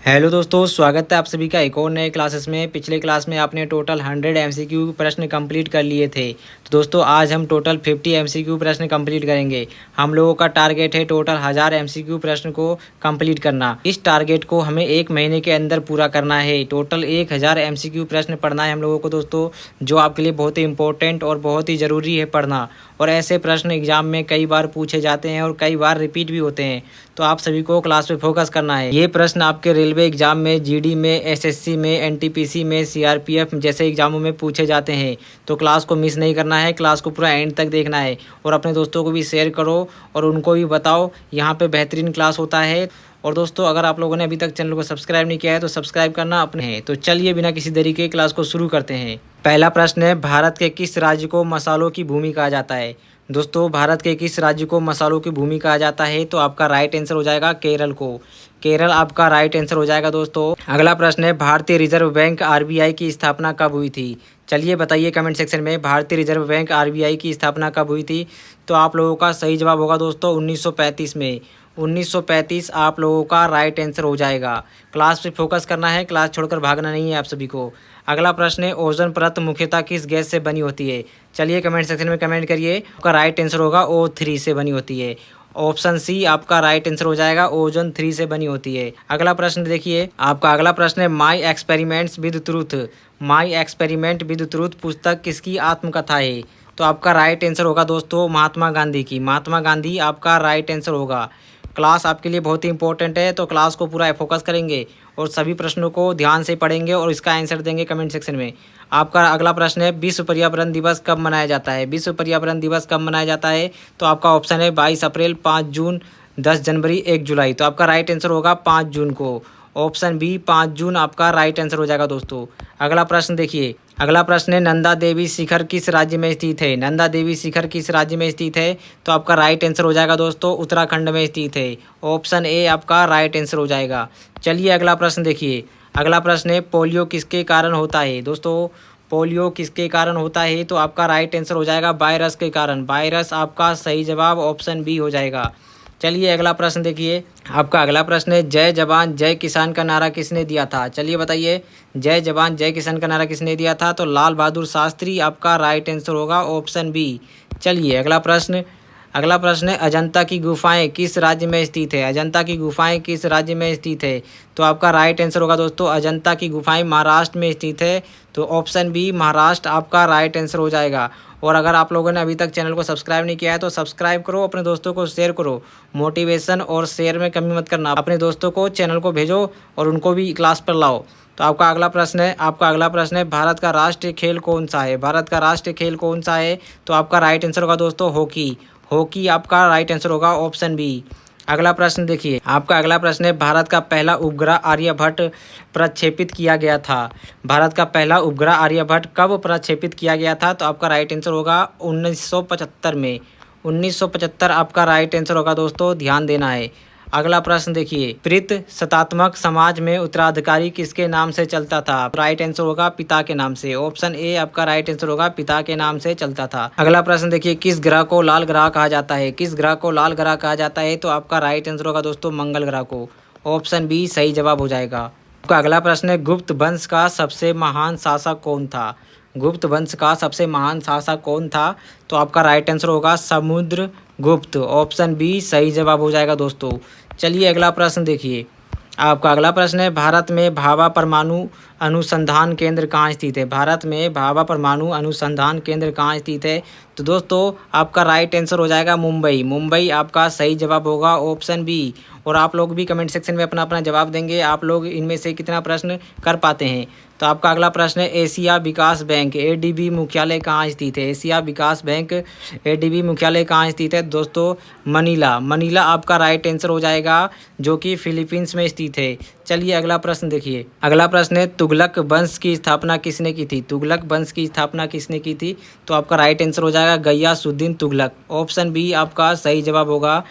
Hello दोस्तों, स्वागत है आप सभी का एक और नए क्लासेस में। पिछले क्लास में आपने टोटल 100 एमसीक्यू प्रश्न कंप्लीट कर लिए थे। तो दोस्तों आज हम टोटल 50 एमसीक्यू प्रश्न कंप्लीट करेंगे। हम लोगों का टारगेट है टोटल 1000 एमसीक्यू प्रश्न को कंप्लीट करना। इस टारगेट को हमें एक महीने के अंदर पूरा करना है। टोटल 1000 एमसीक्यू प्रश्न पढ़ना है हम लोगों को दोस्तों, जो आपके लिए बहुत ही इंपॉर्टेंट और बहुत ही ज़रूरी है पढ़ना। और ऐसे प्रश्न एग्जाम में कई बार पूछे जाते हैं और कई बार रिपीट भी होते हैं, तो आप सभी को क्लास पे फोकस करना है। ये प्रश्न आपके रेलवे एग्जाम में, जीडी में, एसएससी में, एनटीपीसी में, सीआरपीएफ जैसे एग्जामों में पूछे जाते हैं। तो क्लास को मिस नहीं करना है, क्लास को पूरा एंड तक देखना है और अपने दोस्तों को भी शेयर करो और उनको भी बताओ यहाँ पे बेहतरीन क्लास होता है। और दोस्तों अगर आप लोगों ने अभी तक चैनल को सब्सक्राइब नहीं किया है तो सब्सक्राइब करना अपने है। तो चलिए बिना किसी देरी के क्लास को शुरू करते हैं। पहला प्रश्न है, भारत के किस राज्य को मसालों की भूमि कहा जाता है? दोस्तों भारत के किस राज्य को मसालों की भूमि कहा जाता है? तो आपका राइट आंसर हो जाएगा केरल को। केरल आपका राइट आंसर हो जाएगा दोस्तों। अगला प्रश्न है, भारतीय रिजर्व बैंक आरबीआई की स्थापना कब हुई थी? चलिए बताइए कमेंट सेक्शन में, भारतीय रिजर्व बैंक आरबीआई की स्थापना कब हुई थी? तो आप लोगों का सही जवाब होगा दोस्तों 1935 में। 1935 आप लोगों का राइट आंसर हो जाएगा। क्लास पे फोकस करना है, क्लास छोड़कर भागना नहीं है आप सभी को। अगला प्रश्न है, ओजोन परत मुख्यतः किस गैस से बनी होती है? चलिए कमेंट सेक्शन में कमेंट करिए। आपका राइट आंसर होगा O3 से बनी होती है। ऑप्शन सी आपका राइट आंसर हो जाएगा, ओजोन 3 से बनी होती है। अगला प्रश्न देखिए, आपका अगला प्रश्न है, my experiments with truth. My experiment with truth पुस्तक किसकी आत्मकथा है? तो आपका राइट आंसर होगा दोस्तों महात्मा गांधी की। महात्मा गांधी आपका राइट आंसर होगा। क्लास आपके लिए बहुत ही इंपॉर्टेंट है, तो क्लास को पूरा फोकस करेंगे और सभी प्रश्नों को ध्यान से पढ़ेंगे और इसका आंसर देंगे कमेंट सेक्शन में। आपका अगला प्रश्न है, विश्व पर्यावरण दिवस कब मनाया जाता है? विश्व पर्यावरण दिवस कब मनाया जाता है? तो आपका ऑप्शन है 22 अप्रैल, 5 जून, 10 जनवरी, 1 जुलाई। तो आपका राइट आंसर होगा 5 जून को। ऑप्शन बी 5 जून आपका राइट आंसर हो जाएगा दोस्तों। अगला प्रश्न देखिए, अगला प्रश्न है, नंदा देवी शिखर किस राज्य में स्थित है? नंदा देवी शिखर किस राज्य में स्थित है? तो आपका राइट आंसर हो जाएगा दोस्तों उत्तराखंड में स्थित है। ऑप्शन ए आपका राइट आंसर हो जाएगा। चलिए अगला प्रश्न देखिए, अगला प्रश्न है, पोलियो किसके कारण होता है? दोस्तों पोलियो किसके कारण होता है? तो आपका राइट आंसर हो जाएगा वायरस के कारण। वायरस आपका सही जवाब ऑप्शन बी हो जाएगा। चलिए अगला प्रश्न देखिए, आपका अगला प्रश्न है, जय जवान जय किसान का नारा किसने दिया था? चलिए बताइए, जय जवान जय किसान का नारा किसने दिया था? तो लाल बहादुर शास्त्री आपका राइट आंसर होगा, ऑप्शन बी। चलिए अगला प्रश्न, अगला प्रश्न है, अजंता की गुफाएं किस राज्य में स्थित है? अजंता की गुफाएं किस राज्य में स्थित है? तो आपका राइट आंसर होगा दोस्तों अजंता की गुफाएं महाराष्ट्र में स्थित है। तो ऑप्शन बी महाराष्ट्र आपका राइट आंसर हो जाएगा। और अगर आप लोगों ने अभी तक चैनल को सब्सक्राइब नहीं किया है तो सब्सक्राइब करो, अपने दोस्तों को शेयर करो। मोटिवेशन और शेयर में कमी मत करना, अपने दोस्तों को चैनल को भेजो और उनको भी क्लास पर लाओ। तो आपका अगला प्रश्न है, आपका अगला प्रश्न है, भारत का राष्ट्रीय खेल कौन सा है? भारत का राष्ट्रीय खेल कौन सा है? तो आपका राइट आंसर होगा दोस्तों हॉकी। हॉकी आपका राइट आंसर होगा, ऑप्शन बी। अगला प्रश्न देखिए, आपका अगला प्रश्न है, भारत का पहला उपग्रह आर्यभट्ट प्रक्षेपित किया गया था। भारत का पहला उपग्रह आर्यभट्ट कब प्रक्षेपित किया गया था? तो आपका राइट आंसर होगा 1975 में। 1975 आपका राइट आंसर होगा दोस्तों, ध्यान देना है। अगला प्रश्न देखिए, प्रीत सत्तात्मक समाज में उत्तराधिकारी किसके नाम से चलता था? राइट आंसर होगा पिता के नाम से। ऑप्शन ए आपका राइट आंसर होगा, पिता के नाम से चलता था। अगला प्रश्न देखिए, किस ग्रह को लाल ग्रह कहा जाता है? किस ग्रह को लाल ग्रह कहा जाता है? तो आपका राइट आंसर होगा दोस्तों मंगल ग्रह को। ऑप्शन बी सही जवाब हो जाएगा। आपका अगला प्रश्न है, गुप्त वंश का सबसे महान शासक कौन था? गुप्त वंश का सबसे महान शासक कौन था? तो आपका राइट आंसर होगा समुद्रगुप्त। ऑप्शन बी सही जवाब हो जाएगा दोस्तों। चलिए अगला प्रश्न देखिए, आपका अगला प्रश्न है, भारत में भाभा परमाणु अनुसंधान केंद्र कहाँ स्थित है? भारत में भाभा परमाणु अनुसंधान केंद्र कहाँ स्थित है? तो दोस्तों आपका राइट आंसर हो जाएगा मुंबई। मुंबई आपका सही जवाब होगा, ऑप्शन बी। और आप लोग भी कमेंट सेक्शन में अपना अपना जवाब देंगे, आप लोग इनमें से कितना प्रश्न कर पाते हैं। तो आपका अगला प्रश्न है, एशिया विकास बैंक एडीबी मुख्यालय कहाँ स्थित है? एशिया विकास बैंक एडीबी मुख्यालय कहाँ स्थित है? दोस्तों मनीला। मनीला आपका राइट आंसर हो जाएगा, जो कि फिलीपींस में स्थित है। चलिए अगला प्रश्न देखिए, अगला प्रश्न है, तुगलक वंश की स्थापना किसने की थी? तुगलक वंश की स्थापना किसने की थी? तो आपका राइट आंसर हो जाएगा गयासुद्दीन तुगलक। ऑप्शन बी आपका सही जवाब होगा,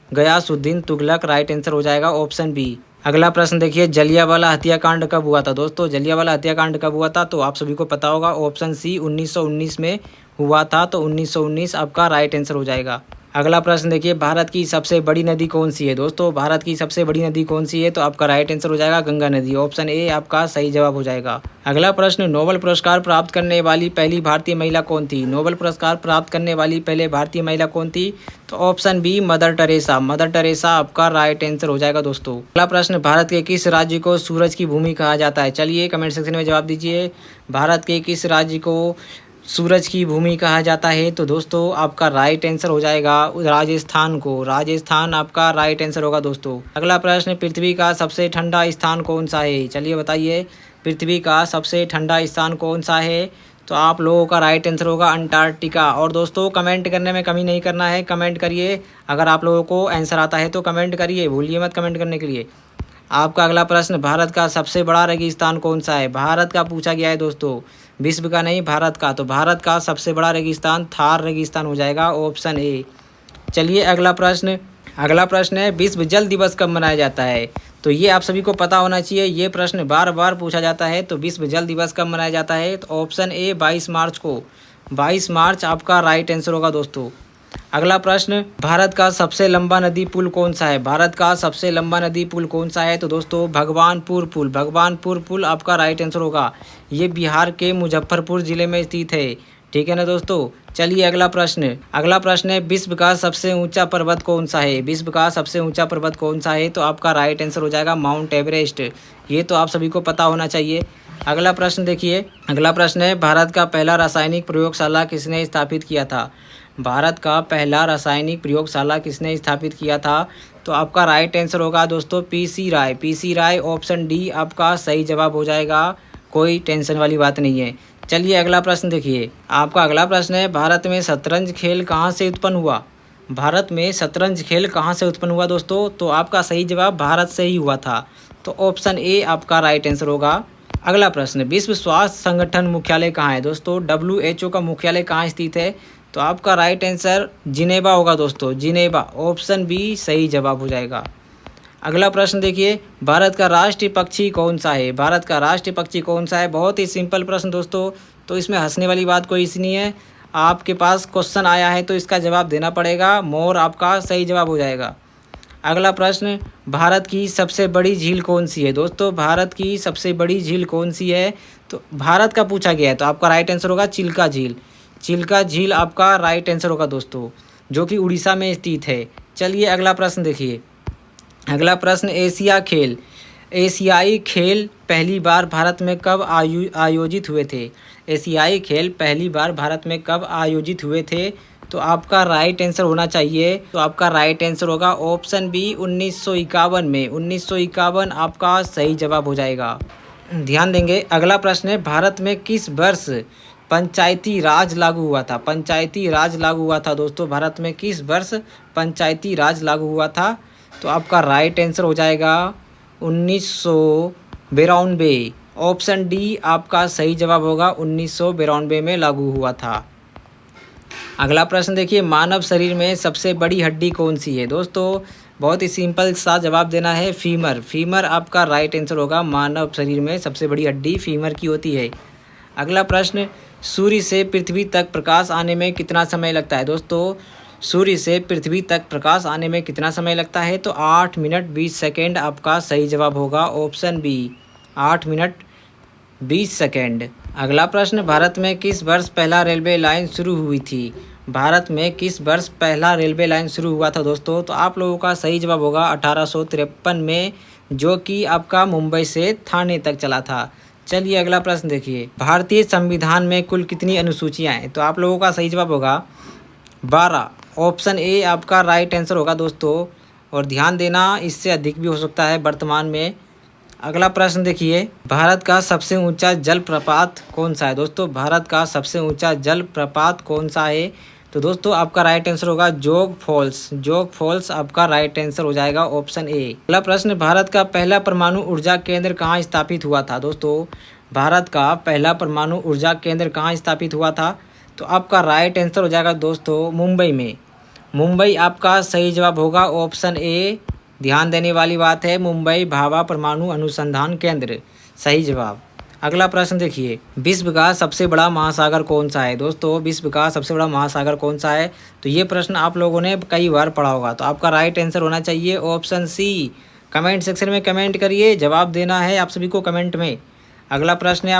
गयासुद्दीन तुगलक राइट आंसर हो जाएगा, ऑप्शन बी। अगला प्रश्न देखिए, जलियांवाला हत्याकांड कब हुआ था? दोस्तों जलियांवाला हत्याकांड कब हुआ था? तो आप सभी को पता होगा, ऑप्शन सी 1919 में हुआ था। तो 1919 आपका राइट आंसर हो जाएगा। अगला प्रश्न देखिए, भारत की सबसे बड़ी नदी कौन सी है? दोस्तों भारत की सबसे बड़ी नदी कौन सी है? तो आपका राइट आंसर हो जाएगा गंगा नदी। ऑप्शन ए आपका सही जवाब हो जाएगा। अगला प्रश्न, नोबेल पुरस्कार प्राप्त करने वाली पहली भारतीय महिला कौन थी? नोबेल पुरस्कार प्राप्त करने वाली पहले भारतीय महिला कौन थी? तो option B Mother Teresa. Mother Teresa आपका राइट आंसर हो जाएगा दोस्तों। अगला प्रश्न, भारत के किस राज्य को सूरज की भूमि कहा जाता है? चलिए कमेंट सेक्शन में जवाब दीजिए। भारत के किस राज्य को सूरज की भूमि कहा जाता है? तो दोस्तों आपका राइट आंसर हो जाएगा राजस्थान को। राजस्थान आपका राइट आंसर होगा दोस्तों। अगला प्रश्न, पृथ्वी का सबसे ठंडा स्थान कौन सा है? चलिए बताइए, पृथ्वी का सबसे ठंडा स्थान कौन सा है? तो आप लोगों का राइट आंसर होगा अंटार्कटिका। और दोस्तों कमेंट करने में कमी नहीं करना है, कमेंट करिए। अगर आप लोगों को आंसर आता है तो कमेंट करिए, भूलिए मत कमेंट करने के लिए। आपका अगला प्रश्न, भारत का सबसे बड़ा रेगिस्तान कौन सा है? भारत का पूछा गया है दोस्तों, विश्व का नहीं, भारत का। तो भारत का सबसे बड़ा रेगिस्तान थार रेगिस्तान हो जाएगा। Option A. चलिए अगला प्रश्न है, विश्व जल दिवस कब मनाया जाता है? तो ये आप सभी को पता होना चाहिए, ये प्रश्न बार बार पूछा जाता है। तो विश्व जल दिवस कब मनाया जाता है? तो ऑप्शन ए 22 मार्च को। 22 मार्च आपका राइट आंसर होगा दोस्तों। अगला प्रश्न, भारत का सबसे लंबा नदी पुल कौन सा है? भारत का सबसे लंबा नदी पुल कौन सा है? तो दोस्तों भगवानपुर पुल। भगवानपुर पुल आपका राइट आंसर होगा। ये बिहार के मुजफ्फरपुर जिले में स्थित है, ठीक है ना दोस्तों। चलिए अगला प्रश्न है, विश्व का सबसे ऊंचा पर्वत कौन सा है? विश्व का सबसे ऊंचा पर्वत कौन सा है? तो आपका राइट आंसर हो जाएगा माउंट एवरेस्ट। ये तो आप सभी को पता होना चाहिए। अगला प्रश्न देखिए, अगला प्रश्न है, भारत का पहला रासायनिक प्रयोगशाला किसने स्थापित किया था? भारत का पहला रासायनिक प्रयोगशाला किसने स्थापित किया था? तो आपका राइट आंसर होगा दोस्तों पीसी राय। पीसी राय। ऑप्शन डी आपका सही जवाब हो जाएगा, कोई टेंशन वाली बात नहीं है। चलिए अगला प्रश्न देखिए, आपका अगला प्रश्न है, भारत में शतरंज खेल कहाँ से उत्पन्न हुआ? भारत में शतरंज खेल कहाँ से उत्पन्न हुआ दोस्तों? तो आपका सही जवाब भारत से ही हुआ था। तो ऑप्शन ए आपका राइट आंसर होगा। अगला प्रश्न, विश्व स्वास्थ्य संगठन मुख्यालय कहाँ है? दोस्तों WHO का मुख्यालय कहाँ स्थित है? तो आपका राइट आंसर जिनेवा होगा दोस्तों, जिनेवा। ऑप्शन बी सही जवाब हो जाएगा। अगला प्रश्न देखिए, भारत का राष्ट्रीय पक्षी कौन सा है? भारत का राष्ट्रीय पक्षी कौन सा है? बहुत ही सिंपल प्रश्न दोस्तों, तो इसमें हंसने वाली बात कोई सी नहीं है। आपके पास क्वेश्चन आया है तो इसका जवाब देना पड़ेगा। मोर आपका सही जवाब हो जाएगा। अगला प्रश्न, भारत की सबसे बड़ी झील कौन सी है? दोस्तों भारत की सबसे बड़ी झील कौन सी है? तो भारत का पूछा गया है, तो आपका राइट आंसर होगा चिल्का झील। चिल्का झील आपका राइट आंसर होगा दोस्तों, जो कि उड़ीसा में स्थित है। चलिए अगला प्रश्न देखिए, अगला प्रश्न, एशियाई खेल पहली बार भारत में कब आयोजित हुए थे? एशियाई खेल पहली बार भारत में कब आयोजित हुए थे? तो आपका राइट आंसर होना चाहिए, तो आपका राइट आंसर होगा ऑप्शन बी 1951 में। 1951 आपका सही जवाब हो जाएगा। ध्यान देंगे। अगला प्रश्न है, भारत में किस वर्ष पंचायती राज लागू हुआ था? पंचायती राज लागू हुआ था दोस्तों, भारत में किस वर्ष पंचायती राज लागू हुआ था? तो आपका राइट आंसर हो जाएगा 1992। ऑप्शन डी आपका सही जवाब होगा, 1992 में लागू हुआ था। अगला प्रश्न देखिए, मानव शरीर में सबसे बड़ी हड्डी कौन सी है? दोस्तों बहुत ही सिंपल सा जवाब देना है, फीमर। फीमर आपका राइट आंसर होगा। मानव शरीर में सबसे बड़ी हड्डी फीमर की होती है। अगला प्रश्न, सूर्य से पृथ्वी तक प्रकाश आने में कितना समय लगता है? दोस्तों सूर्य से पृथ्वी तक प्रकाश आने में कितना समय लगता है? तो 8 मिनट 20 सेकेंड आपका सही जवाब होगा। Option B 8 minute 20 second. अगला प्रश्न, भारत में किस वर्ष पहला रेलवे लाइन शुरू हुई थी? भारत में किस वर्ष पहला रेलवे लाइन शुरू हुआ था दोस्तों? तो आप लोगों का सही जवाब होगा 1853 में, जो कि आपका मुंबई से ठाणे तक चला था। चलिए अगला प्रश्न देखिए, भारतीय संविधान में कुल कितनी अनुसूचियां हैं? तो आप लोगों का सही जवाब होगा 12। ऑप्शन ए आपका राइट आंसर होगा दोस्तों, और ध्यान देना इससे अधिक भी हो सकता है वर्तमान में। अगला प्रश्न देखिए, भारत का सबसे ऊंचा जलप्रपात कौन सा है? दोस्तों भारत का सबसे ऊंचा जलप्रपात कौन सा है? तो दोस्तों आपका राइट आंसर होगा जोग फॉल्स। जोग फॉल्स आपका राइट आंसर हो जाएगा, ऑप्शन ए। अगला प्रश्न, भारत का पहला परमाणु ऊर्जा केंद्र कहाँ स्थापित हुआ था? दोस्तों भारत का पहला परमाणु ऊर्जा केंद्र कहाँ स्थापित हुआ था? तो आपका राइट आंसर हो जाएगा दोस्तों मुंबई में। मुंबई आपका सही जवाब होगा, ऑप्शन ए। ध्यान देने वाली बात है, मुंबई भाभा परमाणु अनुसंधान केंद्र सही जवाब। अगला प्रश्न देखिए, विश्व का सबसे बड़ा महासागर कौन सा है। दोस्तों विश्व का सबसे बड़ा महासागर कौन सा है, तो ये प्रश्न आप लोगों ने कई बार पढ़ा होगा। तो आपका राइट आंसर होना चाहिए ऑप्शन सी। कमेंट सेक्शन में कमेंट करिए, जवाब देना है आप सभी को कमेंट में। अगला प्रश्न है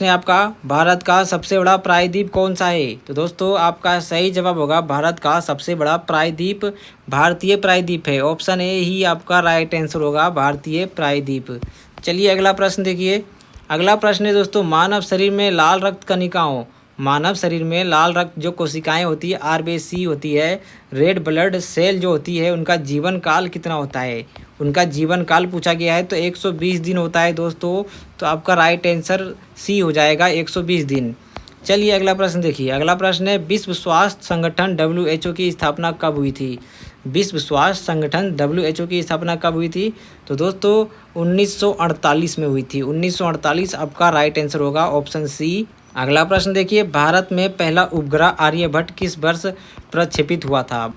आपका भारत का सबसे बड़ा प्रायद्वीप कौन सा है। तो दोस्तों आपका सही जवाब होगा भारत का सबसे बड़ा प्रायद्वीप भारतीय प्रायद्वीप है। ऑप्शन ए ही आपका राइट आंसर होगा, भारतीय प्रायद्वीप। चलिए अगला प्रश्न देखिए। अगला प्रश्न है दोस्तों, मानव शरीर में लाल रक्त कणिकाओं, मानव शरीर में लाल रक्त जो कोशिकाएं होती है आरबीसी होती है, रेड ब्लड सेल जो होती है, उनका जीवन काल कितना होता है। उनका जीवन काल पूछा गया है तो 120 दिन होता है दोस्तों। तो आपका राइट आंसर सी हो जाएगा 120 दिन। चलिए अगला प्रश्न देखिए। अगला प्रश्न है, विश्व स्वास्थ्य संगठन WHO की स्थापना कब हुई थी। विश्व स्वास्थ्य संगठन WHO की स्थापना कब हुई थी। तो दोस्तों 1948 में हुई थी। 1948 आपका राइट आंसर होगा, ऑप्शन सी। अगला प्रश्न देखिए, भारत में पहला उपग्रह आर्यभट्ट किस वर्ष प्रक्षेपित हुआ था।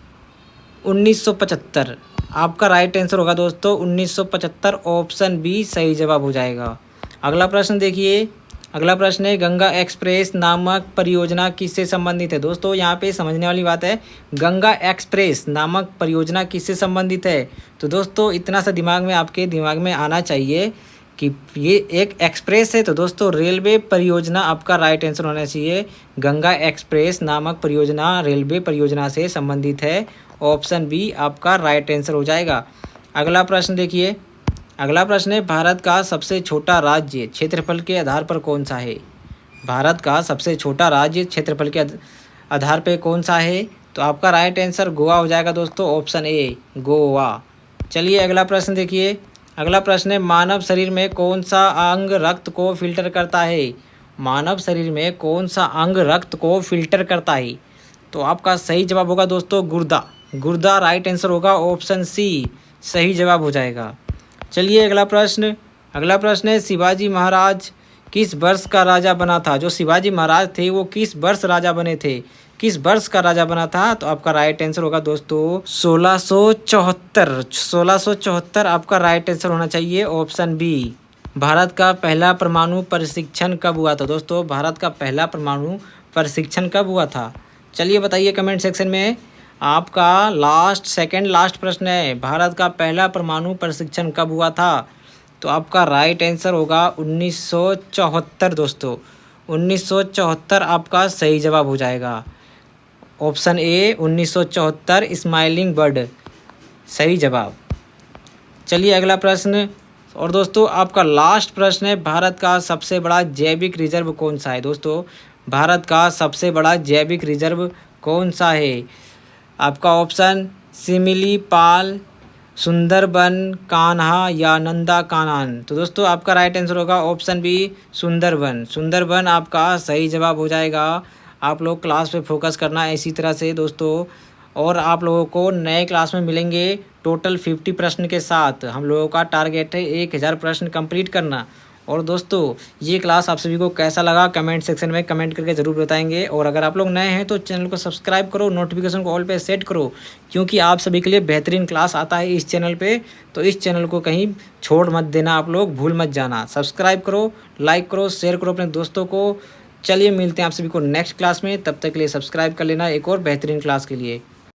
1975 आपका राइट आंसर होगा दोस्तों, 1975 ऑप्शन बी सही जवाब हो जाएगा। अगला प्रश्न देखिए। अगला प्रश्न है, गंगा एक्सप्रेस नामक परियोजना किससे संबंधित है। दोस्तों यहाँ पे समझने वाली बात है, गंगा एक्सप्रेस नामक परियोजना किससे संबंधित है। तो दोस्तों इतना सा आपके दिमाग में आना चाहिए कि ये एक एक्सप्रेस है। तो दोस्तों रेलवे परियोजना आपका राइट आंसर होना चाहिए। गंगा एक्सप्रेस नामक परियोजना रेलवे परियोजना से संबंधित है, ऑप्शन बी आपका राइट आंसर हो जाएगा। अगला प्रश्न देखिए। अगला प्रश्न है, भारत का सबसे छोटा राज्य क्षेत्रफल के आधार पर कौन सा है। भारत का सबसे छोटा राज्य क्षेत्रफल के आधार पर कौन सा है। तो आपका राइट आंसर गोवा हो जाएगा दोस्तों, ऑप्शन ए गोवा। चलिए अगला प्रश्न देखिए। अगला प्रश्न है, मानव शरीर में कौन सा अंग रक्त को फिल्टर करता है। मानव शरीर में कौन सा अंग रक्त को फिल्टर करता है। तो आपका सही जवाब होगा दोस्तों गुर्दा। गुर्दा राइट आंसर होगा, ऑप्शन सी सही जवाब हो जाएगा। चलिए अगला प्रश्न है, शिवाजी महाराज किस वर्ष का राजा बना था। जो शिवाजी महाराज थे वो किस वर्ष राजा बने थे, किस वर्ष का राजा बना था। तो आपका राइट आंसर होगा दोस्तों 1674 आपका राइट आंसर होना चाहिए, ऑप्शन बी। भारत का पहला परमाणु परीक्षण कब हुआ था। दोस्तों भारत का पहला परमाणु परीक्षण कब हुआ था, चलिए बताइए कमेंट सेक्शन में। आपका सेकंड लास्ट प्रश्न है, भारत का पहला परमाणु परीक्षण कब हुआ था। तो आपका राइट आंसर होगा 1974 दोस्तों। 1974 आपका सही जवाब हो जाएगा, ऑप्शन ए 1974 स्माइलिंग बर्ड सही जवाब। चलिए अगला प्रश्न। और दोस्तों आपका लास्ट प्रश्न है, भारत का सबसे बड़ा जैविक रिजर्व कौन सा है। दोस्तों भारत का सबसे बड़ा जैविक रिजर्व कौन सा है। आपका ऑप्शन सिमिलीपाल, सुंदरबन, कान्हा या नंदा कानन। तो दोस्तों आपका राइट आंसर होगा ऑप्शन बी सुंदरबन। सुंदरबन आपका सही जवाब हो जाएगा। आप लोग क्लास पे फोकस करना इसी तरह से दोस्तों, और आप लोगों को नए क्लास में मिलेंगे टोटल 50 प्रश्न के साथ। हम लोगों का टारगेट है 1000 प्रश्न कंप्लीट करना। और दोस्तों ये क्लास आप सभी को कैसा लगा कमेंट सेक्शन में कमेंट करके ज़रूर बताएंगे। और अगर आप लोग नए हैं तो चैनल को सब्सक्राइब करो, नोटिफिकेशन को ऑल पे सेट करो, क्योंकि आप सभी के लिए बेहतरीन क्लास आता है इस चैनल पे। तो इस चैनल को कहीं छोड़ मत देना, आप लोग भूल मत जाना। सब्सक्राइब करो, लाइक करो, शेयर करो अपने दोस्तों को। चलिए मिलते हैं आप सभी को नेक्स्ट क्लास में, तब तक के लिए सब्सक्राइब कर लेना एक और बेहतरीन क्लास के लिए।